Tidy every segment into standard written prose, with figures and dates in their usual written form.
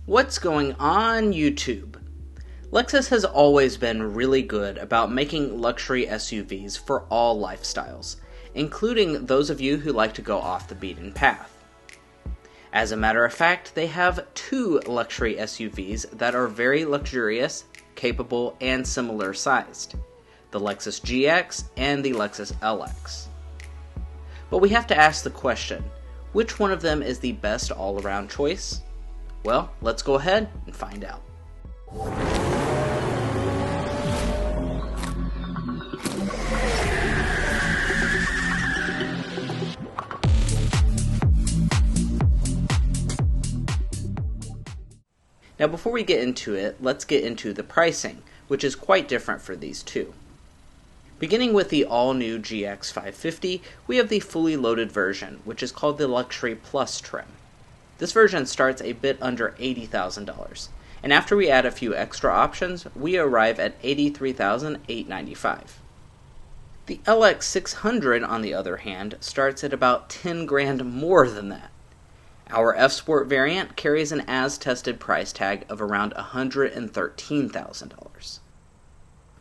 What's going on, YouTube? Lexus has always been really good about making luxury SUVs for all lifestyles, including those of you who like to go off the beaten path. As a matter of fact, they have two luxury SUVs that are very luxurious, capable, and similar sized: the Lexus GX and the Lexus LX. But we have to ask the question, which one of them is the best all-around choice? Well, let's go ahead and find out. Now before we get into it, let's get into the pricing, which is quite different for these two. Beginning with the all-new GX 550, we have the fully loaded version, which is called the Luxury Plus trim. This version starts a bit under $80,000, and after we add a few extra options, we arrive at $83,895. The LX 600, on the other hand, starts at about 10 grand more than that. Our F Sport variant carries an as-tested price tag of around $113,000.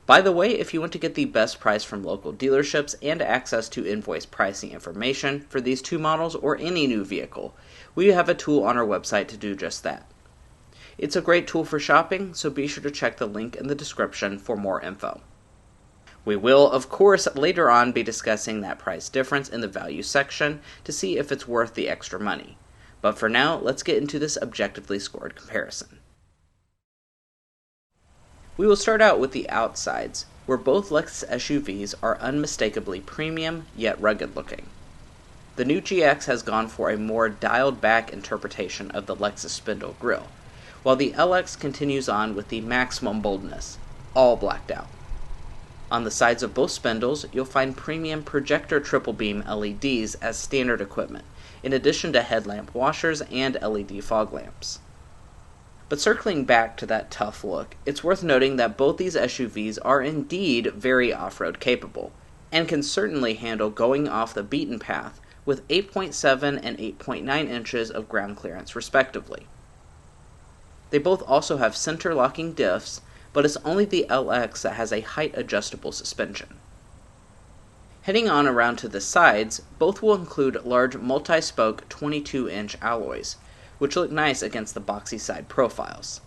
By the way, if you want to get the best price from local dealerships and access to invoice pricing information for these two models or any new vehicle, we have a tool on our website to do just that. It's a great tool for shopping, so be sure to check the link in the description for more info. We will, of course, later on be discussing that price difference in the value section to see if it's worth the extra money. But for now, let's get into this objectively scored comparison. We will start out with the outsides, where both Lexus SUVs are unmistakably premium, yet rugged looking. The new GX has gone for a more dialed-back interpretation of the Lexus spindle grille, while the LX continues on with the maximum boldness, all blacked out. On the sides of both spindles, you'll find premium projector triple beam LEDs as standard equipment, in addition to headlamp washers and LED fog lamps. But circling back to that tough look, it's worth noting that both these SUVs are indeed very off-road capable, and can certainly handle going off the beaten path with 8.7 and 8.9 inches of ground clearance respectively. They both also have center-locking diffs, but it's only the LX that has a height-adjustable suspension. Heading on around to the sides, both will include large multi-spoke 22-inch alloys, which look nice against the boxy side profiles.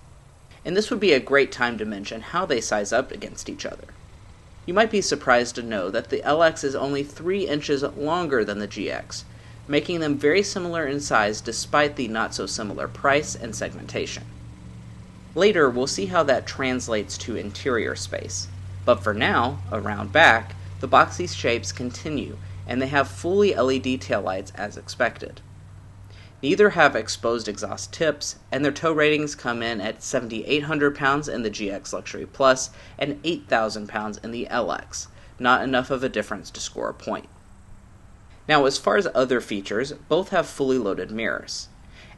And this would be a great time to mention how they size up against each other. You might be surprised to know that the LX is only 3 inches longer than the GX, making them very similar in size despite the not-so-similar price and segmentation. Later, we'll see how that translates to interior space, but for now, around back, the boxy shapes continue, and they have fully LED taillights as expected. Neither have exposed exhaust tips, and their tow ratings come in at 7,800 pounds in the GX Luxury Plus and 8,000 pounds in the LX, not enough of a difference to score a point. Now, as far as other features, both have fully loaded mirrors,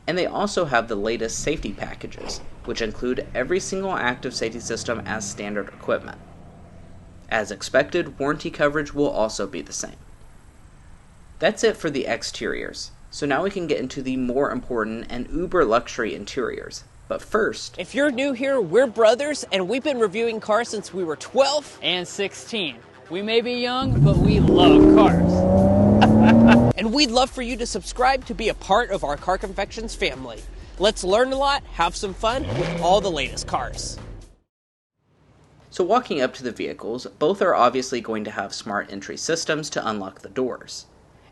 and they also have the latest safety packages, which include every single active safety system as standard equipment. As expected, warranty coverage will also be the same. That's it for the exteriors. So now we can get into the more important and uber luxury interiors. But first, if you're new here, we're brothers, and we've been reviewing cars since we were 12 and 16. We may be young, but we love cars. And we'd love for you to subscribe to be a part of our Car Confections family. Let's learn a lot, have some fun with all the latest cars. So walking up to the vehicles, both are obviously going to have smart entry systems to unlock the doors.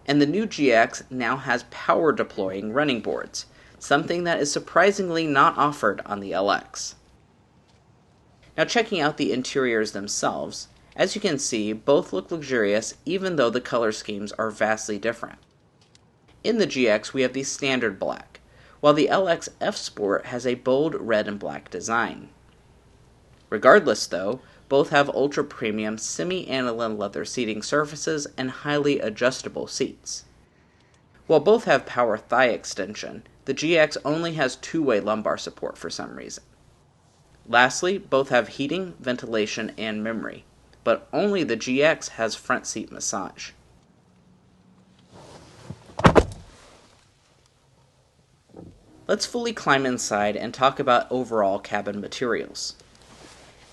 And the new GX now has power deploying running boards, something that is surprisingly not offered on the LX. Now checking out the interiors themselves, as you can see, both look luxurious even though the color schemes are vastly different. In the GX we have the standard black, while the LX F Sport has a bold red and black design. Regardless though, both have ultra-premium semi-aniline leather seating surfaces and highly adjustable seats. While both have power thigh extension, the GX only has two-way lumbar support for some reason. Lastly, both have heating, ventilation, and memory, but only the GX has front seat massage. Let's fully climb inside and talk about overall cabin materials.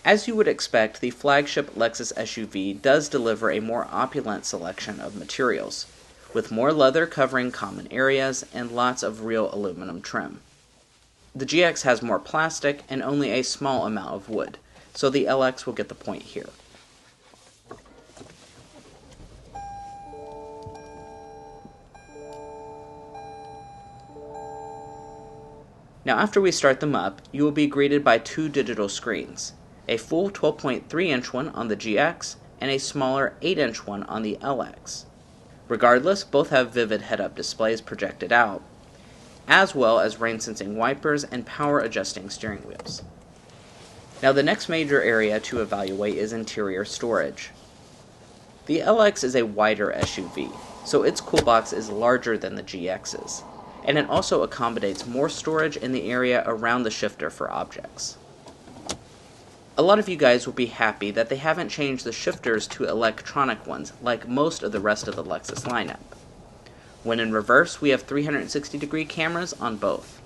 As you would expect, the flagship Lexus SUV does deliver a more opulent selection of materials, with more leather covering common areas and lots of real aluminum trim. The GX has more plastic and only a small amount of wood, so the LX will get the point here. Now after we start them up, you will be greeted by two digital screens, a full 12.3-inch one on the GX and a smaller 8-inch one on the LX. Regardless, both have vivid head-up displays projected out, as well as rain-sensing wipers and power-adjusting steering wheels. Now the next major area to evaluate is interior storage. The LX is a wider SUV, so its cool box is larger than the GX's, and it also accommodates more storage in the area around the shifter for objects. A lot of you guys will be happy that they haven't changed the shifters to electronic ones like most of the rest of the Lexus lineup. When in reverse, we have 360-degree cameras on both.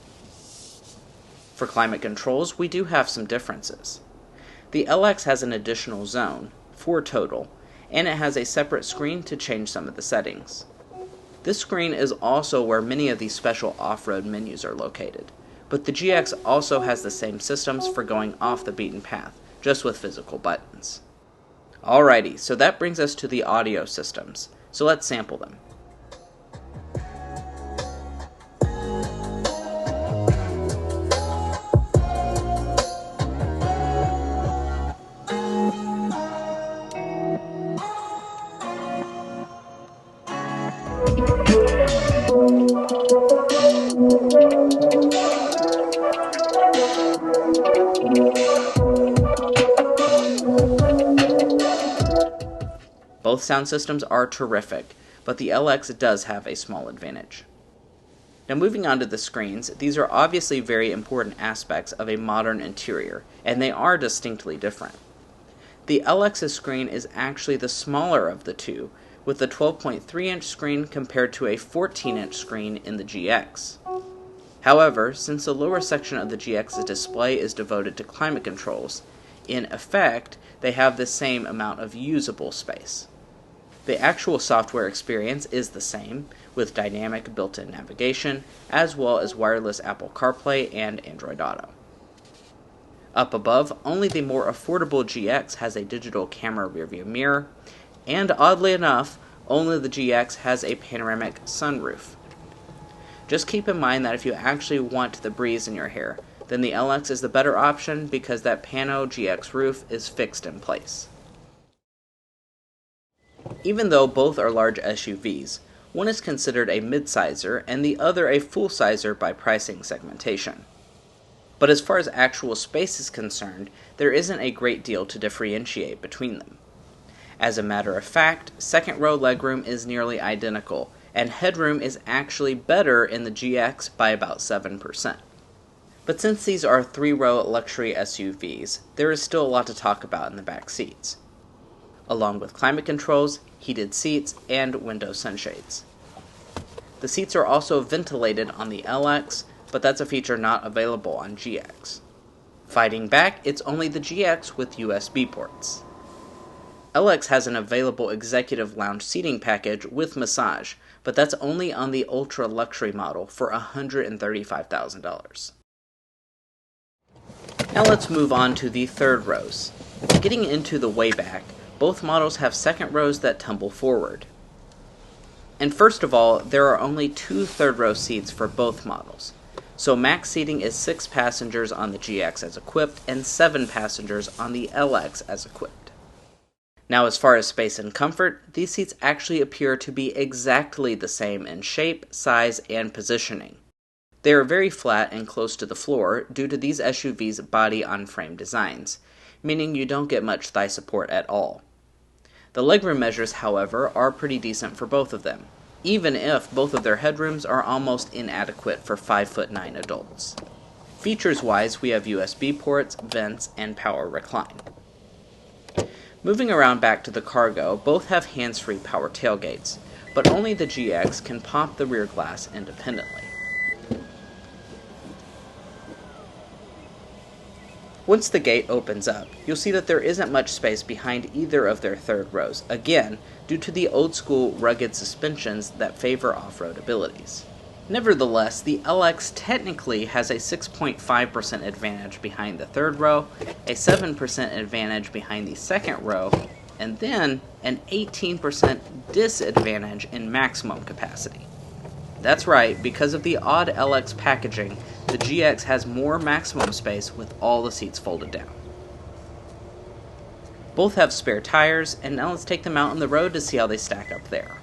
For climate controls, we do have some differences. The LX has an additional zone, 4 total, and it has a separate screen to change some of the settings. This screen is also where many of these special off-road menus are located, but the GX also has the same systems for going off the beaten path, just with physical buttons. Alrighty, so that brings us to the audio systems, so let's sample them. Both sound systems are terrific, but the LX does have a small advantage. Now moving on to the screens, these are obviously very important aspects of a modern interior, and they are distinctly different. The LX's screen is actually the smaller of the two, with the 12.3-inch screen compared to a 14-inch screen in the GX. However, since the lower section of the GX's display is devoted to climate controls, in effect, they have the same amount of usable space. The actual software experience is the same, with dynamic built-in navigation, as well as wireless Apple CarPlay and Android Auto. Up above, only the more affordable GX has a digital camera rearview mirror, and oddly enough, only the GX has a panoramic sunroof. Just keep in mind that if you actually want the breeze in your hair, then the LX is the better option because that Pano GX roof is fixed in place. Even though both are large SUVs, one is considered a midsizer and the other a full-sizer by pricing segmentation. But as far as actual space is concerned, there isn't a great deal to differentiate between them. As a matter of fact, second row legroom is nearly identical, and headroom is actually better in the GX by about 7%. But since these are 3-row luxury SUVs, there is still a lot to talk about in the back seats, along with climate controls, heated seats, and window sunshades. The seats are also ventilated on the LX, but that's a feature not available on GX. Fighting back, it's only the GX with USB ports. LX has an available executive lounge seating package with massage, but that's only on the ultra luxury model for $135,000. Now let's move on to the third rows. Getting into the way back, both models have second rows that tumble forward. And first of all, there are only 2 third row seats for both models. So max seating is 6 passengers on the GX as equipped and 7 passengers on the LX as equipped. Now as far as space and comfort, these seats actually appear to be exactly the same in shape, size, and positioning. They are very flat and close to the floor due to these SUVs' body-on-frame designs, meaning you don't get much thigh support at all. The legroom measures, however, are pretty decent for both of them, even if both of their headrooms are almost inadequate for 5'9" adults. Features-wise, we have USB ports, vents, and power recline. Moving around back to the cargo, both have hands-free power tailgates, but only the GX can pop the rear glass independently. Once the gate opens up, you'll see that there isn't much space behind either of their third rows, again, due to the old-school rugged suspensions that favor off-road abilities. Nevertheless, the LX technically has a 6.5% advantage behind the third row, a 7% advantage behind the second row, and then an 18% disadvantage in maximum capacity. That's right, because of the odd LX packaging, the GX has more maximum space with all the seats folded down. Both have spare tires, and now let's take them out on the road to see how they stack up there.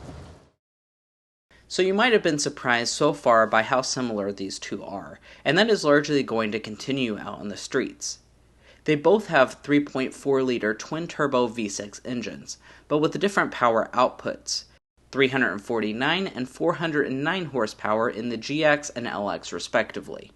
So you might have been surprised so far by how similar these two are, and that is largely going to continue out on the streets. They both have 3.4-liter twin-turbo V6 engines, but with different power outputs, 349 and 409 horsepower in the GX and LX respectively.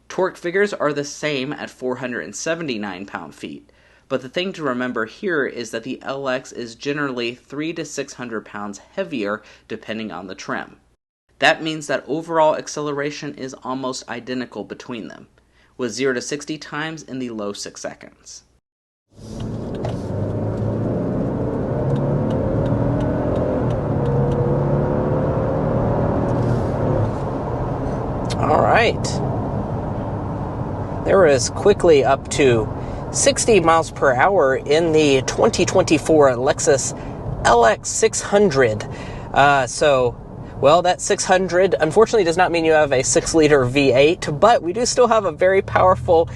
Torque figures are the same at 479 pound-feet, but the thing to remember here is that the LX is generally 300 to 600 pounds heavier depending on the trim. That means that overall acceleration is almost identical between them, with 0 to 60 times in the low 6 seconds. All right. There is quickly up to 60 miles per hour in the 2024 Lexus LX 600. Well, that 600 unfortunately does not mean you have a 6-liter V8, but we do still have a very powerful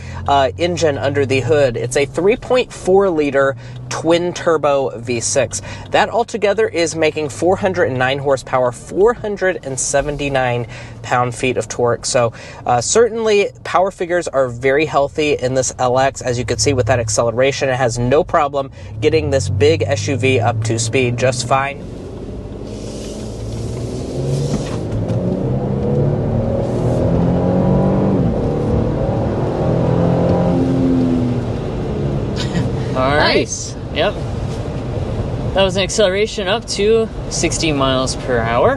engine under the hood. It's a 3.4-liter twin-turbo V6. That altogether is making 409 horsepower, 479 pound-feet of torque. So certainly power figures are very healthy in this LX. As you can see with that acceleration, it has no problem getting this big SUV up to speed just fine. Nice. Yep. That was an acceleration up to 60 miles per hour.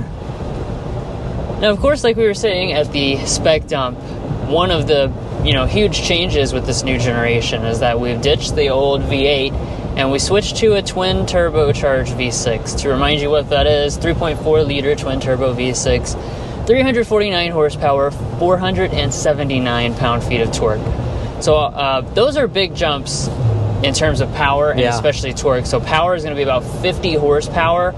Now, of course, like we were saying at the spec dump, one of the huge changes with this new generation is that we've ditched the old V8 and we switched to a twin turbocharged V6. To remind you what that is, 3.4-liter twin turbo V6, 349 horsepower, 479 pound-feet of torque. So those are big jumps in terms of power and especially torque. So power is going to be about 50 horsepower.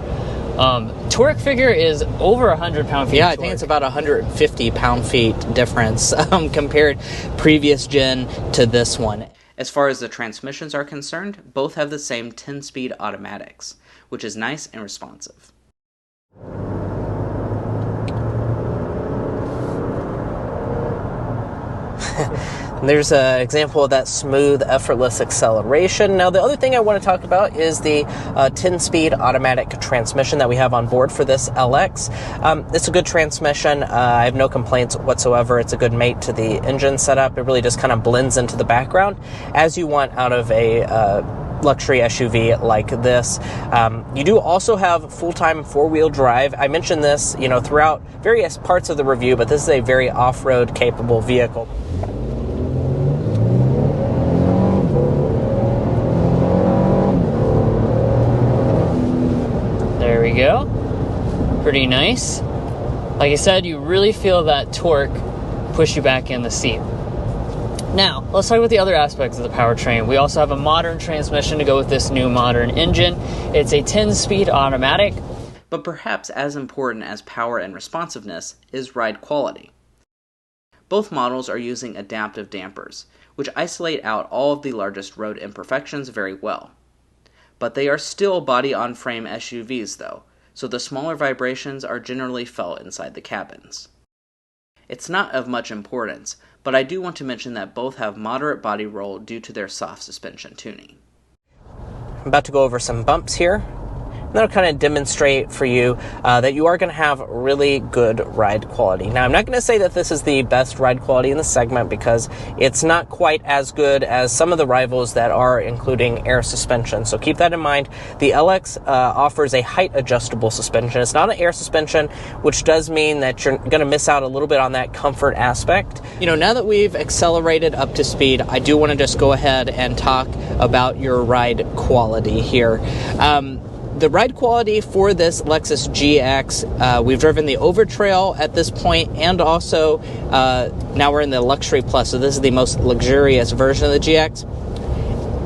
Torque figure is over 100 pound-feet. Yeah, I think it's about 150 pound-feet difference compared previous gen to this one. As far as the transmissions are concerned, both have the same 10-speed automatics, which is nice and responsive. There's an example of that smooth, effortless acceleration. Now, the other thing I want to talk about is the 10-speed automatic transmission that we have on board for this LX. It's a good transmission. I have no complaints whatsoever. It's a good mate to the engine setup. It really just kind of blends into the background as you want out of a luxury SUV like this. You do also have full-time four-wheel drive. I mentioned this, throughout various parts of the review, but this is a very off-road capable vehicle. There we go. Pretty nice. Like I said, you really feel that torque push you back in the seat. Now, let's talk about the other aspects of the powertrain. We also have a modern transmission to go with this new modern engine. It's a 10-speed automatic. But perhaps as important as power and responsiveness is ride quality. Both models are using adaptive dampers, which isolate out all of the largest road imperfections very well. But they are still body-on-frame SUVs though, so the smaller vibrations are generally felt inside the cabins. It's not of much importance, but I do want to mention that both have moderate body roll due to their soft suspension tuning. I'm about to go over some bumps here. and that'll kind of demonstrate for you that you are going to have really good ride quality. Now, I'm not going to say that this is the best ride quality in the segment because it's not quite as good as some of the rivals that are including air suspension. So keep that in mind. The LX offers a height adjustable suspension. It's not an air suspension, which does mean that you're going to miss out a little bit on that comfort aspect. You know, now that we've accelerated up to speed, I do want to just go ahead and talk about your ride quality here. The ride quality for this Lexus GX, we've driven the Overtrail at this point, and also now we're in the Luxury Plus, so this is the most luxurious version of the GX.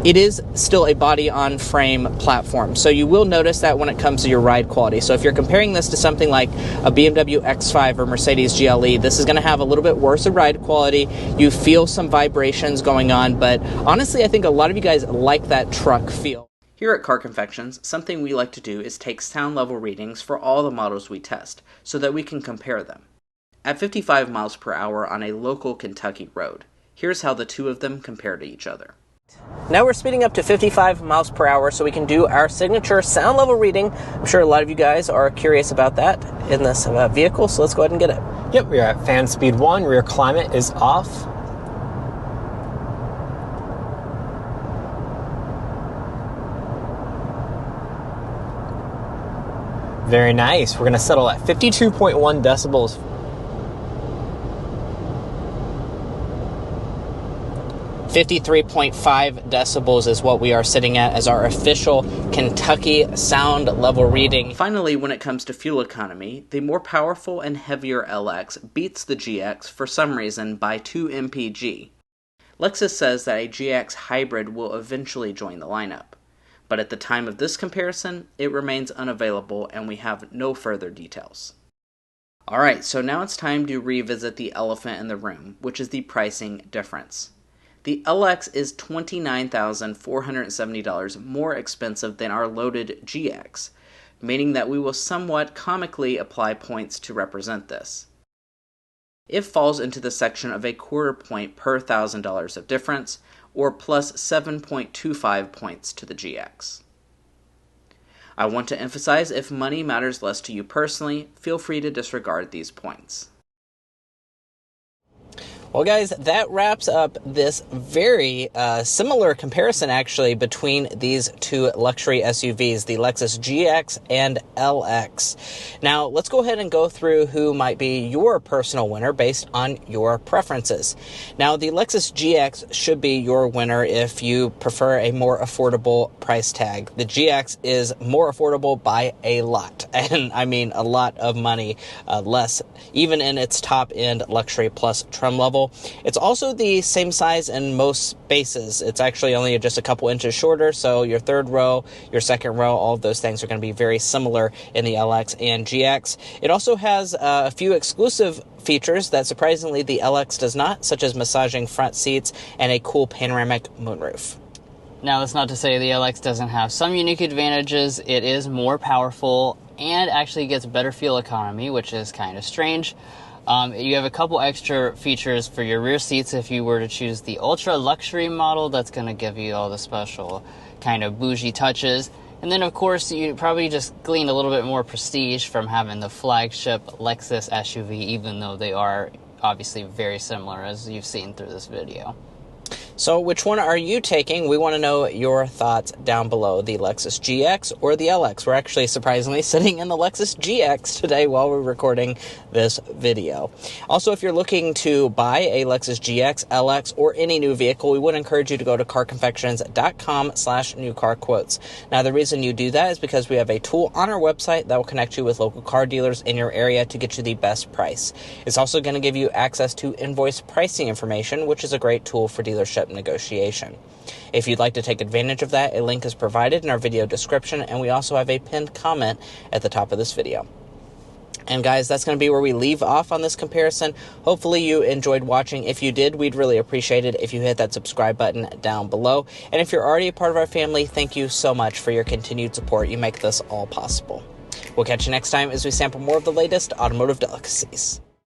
It is still a body-on-frame platform, so you will notice that when it comes to your ride quality. So if you're comparing this to something like a BMW X5 or Mercedes GLE, this is going to have a little bit worse of ride quality. You feel some vibrations going on, but honestly, I think a lot of you guys like that truck feel. Here at Car Confections, something we like to do is take sound level readings for all the models we test, so that we can compare them. At 55 miles per hour on a local Kentucky road, here's how the two of them compare to each other. Now we're speeding up to 55 miles per hour so we can do our signature sound level reading. I'm sure a lot of you guys are curious about that in this vehicle, so let's go ahead and get it. Yep, we are at fan speed 1, rear climate is off. Very nice. We're going to settle at 52.1 decibels. .5 decibels is what we are sitting at as our official Kentucky sound level reading. Finally, when it comes to fuel economy, the more powerful and heavier LX beats the GX for some reason by 2 mpg. Lexus says that a GX hybrid will eventually join the lineup, but at the time of this comparison, it remains unavailable and we have no further details. Alright, so now it's time to revisit the elephant in the room, which is the pricing difference. The LX is $29,470 more expensive than our loaded GX, meaning that we will somewhat comically apply points to represent this. It falls into the section of a quarter point per $1,000 of difference, or plus 7.25 points to the GX. I want to emphasize, if money matters less to you personally, feel free to disregard these points. Well, guys, that wraps up this very similar comparison, actually, between these two luxury SUVs, the Lexus GX and LX. Now, let's go ahead and go through who might be your personal winner based on your preferences. Now, the Lexus GX should be your winner if you prefer a more affordable price tag. The GX is more affordable by a lot, and I mean a lot of money less, even in its top-end Luxury Plus trim level. It's also the same size in most spaces. It's actually only just a couple inches shorter, so your third row, your second row, all of those things are going to be very similar in the LX and GX. It also has a few exclusive features that surprisingly the LX does not, such as massaging front seats and a cool panoramic moonroof. Now, that's not to say the LX doesn't have some unique advantages. It is more powerful and actually gets better fuel economy, which is kind of strange. You have a couple extra features for your rear seats if you were to choose the ultra luxury model. That's going to give you all the special kind of bougie touches. And then, of course, you probably just gleaned a little bit more prestige from having the flagship Lexus SUV, even though they are obviously very similar, as you've seen through this video. So which one are you taking? We want to know your thoughts down below, the Lexus GX or the LX. We're actually surprisingly sitting in the Lexus GX today while we're recording this video. Also, if you're looking to buy a Lexus GX, LX, or any new vehicle, we would encourage you to go to carconfections.com/newcarquotes. Now, the reason you do that is because we have a tool on our website that will connect you with local car dealers in your area to get you the best price. It's also going to give you access to invoice pricing information, which is a great tool for dealership negotiation. If you'd like to take advantage of that, a link is provided in our video description, and we also have a pinned comment at the top of this video. And guys, that's going to be where we leave off on this comparison. Hopefully you enjoyed watching. If you did, we'd really appreciate it if you hit that subscribe button down below. And if you're already a part of our family, thank you so much for your continued support. You make this all possible. We'll catch you next time as we sample more of the latest automotive delicacies.